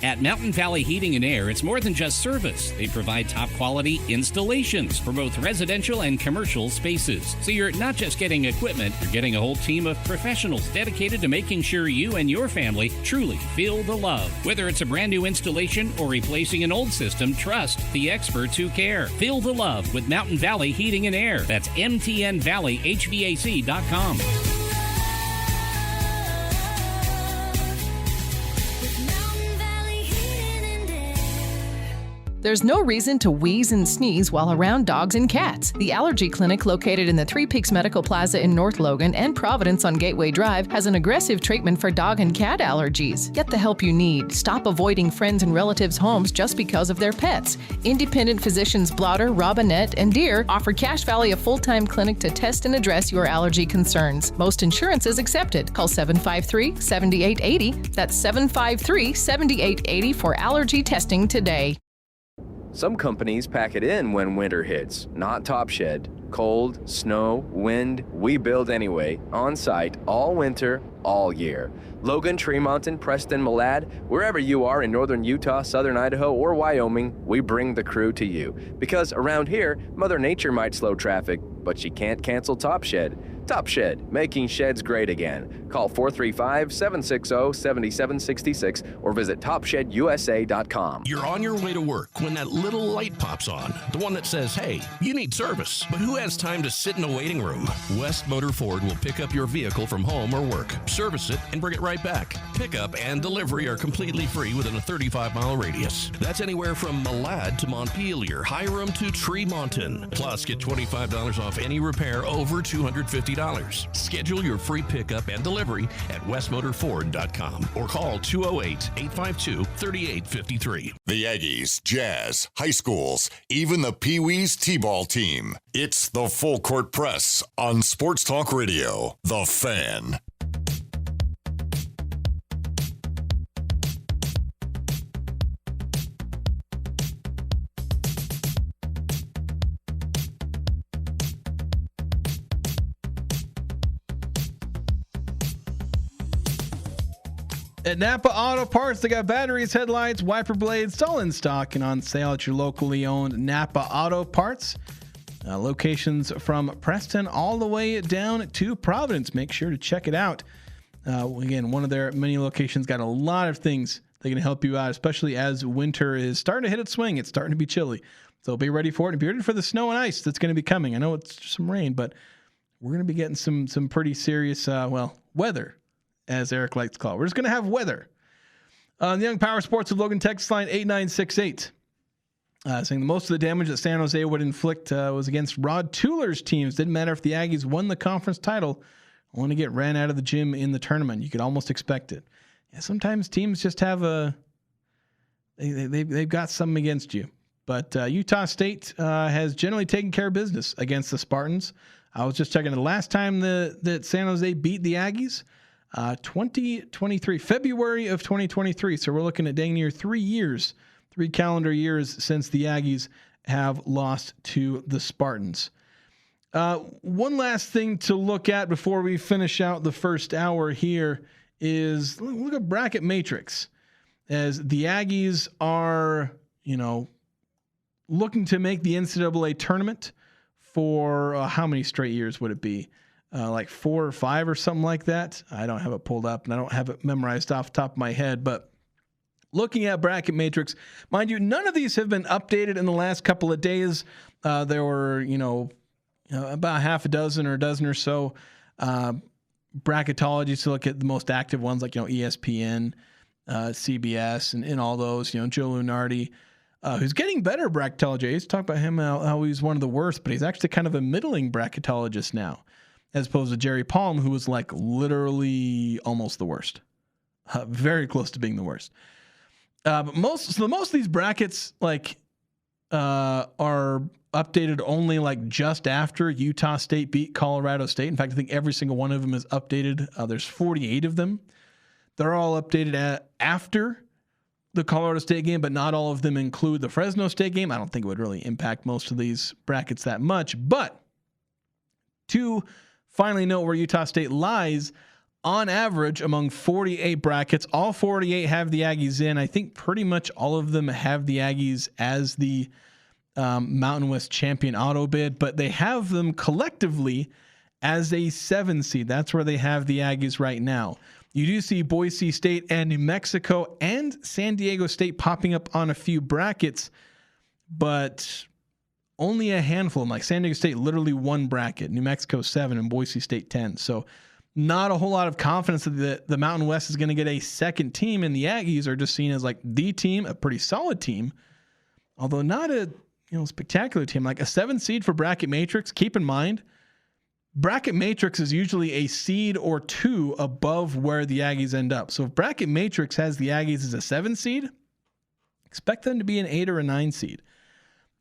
At Mountain Valley Heating and Air, it's more than just service. They provide top-quality installations for both residential and commercial spaces. So you're not just getting equipment, you're getting a whole team of professionals dedicated to making sure you and your family truly feel the love. Whether it's a brand new installation or replacing an old system, trust the experts who care. Feel the love with Mountain Valley Heating and Air. That's mtnvalleyhvac.com. There's no reason to wheeze and sneeze while around dogs and cats. The Allergy Clinic, located in the Three Peaks Medical Plaza in North Logan and Providence on Gateway Drive, has an aggressive treatment for dog and cat allergies. Get the help you need. Stop avoiding friends and relatives' homes just because of their pets. Independent physicians Blotter, Robinette, and Deere offer Cache Valley a full-time clinic to test and address your allergy concerns. Most insurance is accepted. Call 753-7880. That's 753-7880 for allergy testing today. Some companies pack it in when winter hits, not Top Shed. Cold, snow, wind, we build anyway, on site, all winter, all year. Logan, Tremont, and Preston, Malad, wherever you are in northern Utah, southern Idaho, or Wyoming, we bring the crew to you. Because around here, Mother Nature might slow traffic, but she can't cancel Top Shed. Top Shed, making sheds great again. Call 435-760-7766 or visit TopShedUSA.com. You're on your way to work when that little light pops on. The one that says, hey, you need service. But who has time to sit in a waiting room? West Motor Ford will pick up your vehicle from home or work, service it, and bring it right back. Pickup and delivery are completely free within a 35-mile radius. That's anywhere from Malad to Montpelier, Hiram to Tremonton. Plus, get $25 off any repair over $250. Schedule your free pickup and delivery at westmotorford.com or call 208-852-3853. The Aggies, Jazz, high schools, even the Pee Wee's T-ball team. It's the Full Court Press on Sports Talk Radio, The Fan. At Napa Auto Parts, they got batteries, headlights, wiper blades, it's all in stock and on sale at your locally owned Napa Auto Parts. Locations from Preston all the way down to Providence. Make sure to check it out. Again, one of their many locations got a lot of things that can help you out, especially as winter is starting to hit its swing. It's starting to be chilly. So be ready for it and be ready for the snow and ice that's going to be coming. I know it's some rain, but we're going to be getting some pretty serious, weather, as Eric likes to call it. We're just going to have weather. The Young Power Sports of Logan text line 8968. Saying the most of the damage that San Jose would inflict was against Rod Tueler's teams. Didn't matter if the Aggies won the conference title, only to get ran out of the gym in the tournament. You could almost expect it. Yeah, sometimes teams just have they've got something against you. But Utah State has generally taken care of business against the Spartans. I was just checking the last time that San Jose beat the Aggies, 2023, February of 2023. So we're looking at dang near 3 calendar years since the Aggies have lost to the Spartans. One last thing to look at before we finish out the first hour here is look at bracket matrix, as the Aggies are, looking to make the NCAA tournament for how many straight years would it be? Like 4 or 5 or something like that. I don't have it pulled up and I don't have it memorized off the top of my head, but looking at bracket matrix, mind you, none of these have been updated in the last couple of days. There were, about half a dozen or a dozen or so bracketologies to look at the most active ones, like, ESPN, CBS, and all those, Joe Lunardi, who's getting better at bracketology. I used to talk about him, how he's one of the worst, but he's actually kind of a middling bracketologist now, as opposed to Jerry Palm, who was like literally almost the worst, very close to being the worst. But most of these brackets are updated only like just after Utah State beat Colorado State. In fact, I think every single one of them is updated. There's 48 of them. They're all updated after the Colorado State game, but not all of them include the Fresno State game. I don't think it would really impact most of these brackets that much. But to finally know where Utah State lies, on average, among 48 brackets, all 48 have the Aggies in. I think pretty much all of them have the Aggies as the Mountain West champion auto bid, but they have them collectively as a 7 seed. That's where they have the Aggies right now. You do see Boise State and New Mexico and San Diego State popping up on a few brackets, but only a handful. Like San Diego State, literally 1 bracket, New Mexico 7, and Boise State 10. So not a whole lot of confidence that the Mountain West is going to get a second team, and the Aggies are just seen as like the team, a pretty solid team, although not a spectacular team. Like a 7 seed for Bracket Matrix. Keep in mind, Bracket Matrix is usually a seed or 2 above where the Aggies end up. So if Bracket Matrix has the Aggies as a 7 seed, expect them to be an 8 or a 9 seed.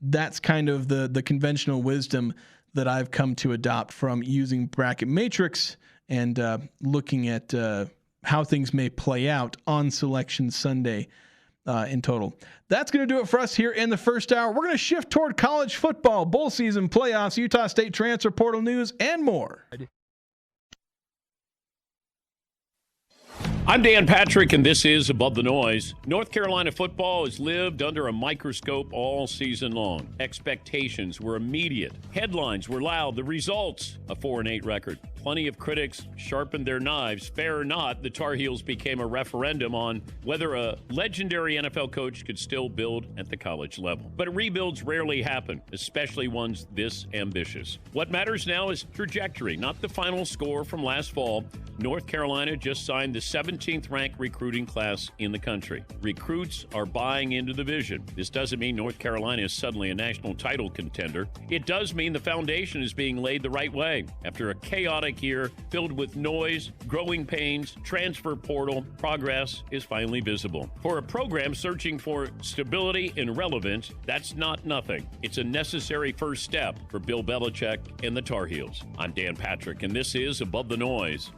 That's kind of the conventional wisdom that I've come to adopt from using Bracket Matrix and looking at how things may play out on Selection Sunday in total. That's going to do it for us here in the first hour. We're going to shift toward college football, bowl season, playoffs, Utah State transfer portal news, and more. I'm Dan Patrick, and this is Above the Noise. North Carolina football has lived under a microscope all season long. Expectations were immediate. Headlines were loud. The results, a 4-8 record. Plenty of critics sharpened their knives. Fair or not, the Tar Heels became a referendum on whether a legendary NFL coach could still build at the college level. But rebuilds rarely happen, especially ones this ambitious. What matters now is trajectory, not the final score from last fall. North Carolina just signed the 17th ranked recruiting class in the country. Recruits are buying into the vision. This doesn't mean North Carolina is suddenly a national title contender. It does mean the foundation is being laid the right way. After a chaotic year filled with noise, growing pains, transfer portal, progress is finally visible. For a program searching for stability and relevance, that's not nothing. It's a necessary first step for Bill Belichick and the Tar Heels. I'm Dan Patrick, and this is Above the Noise.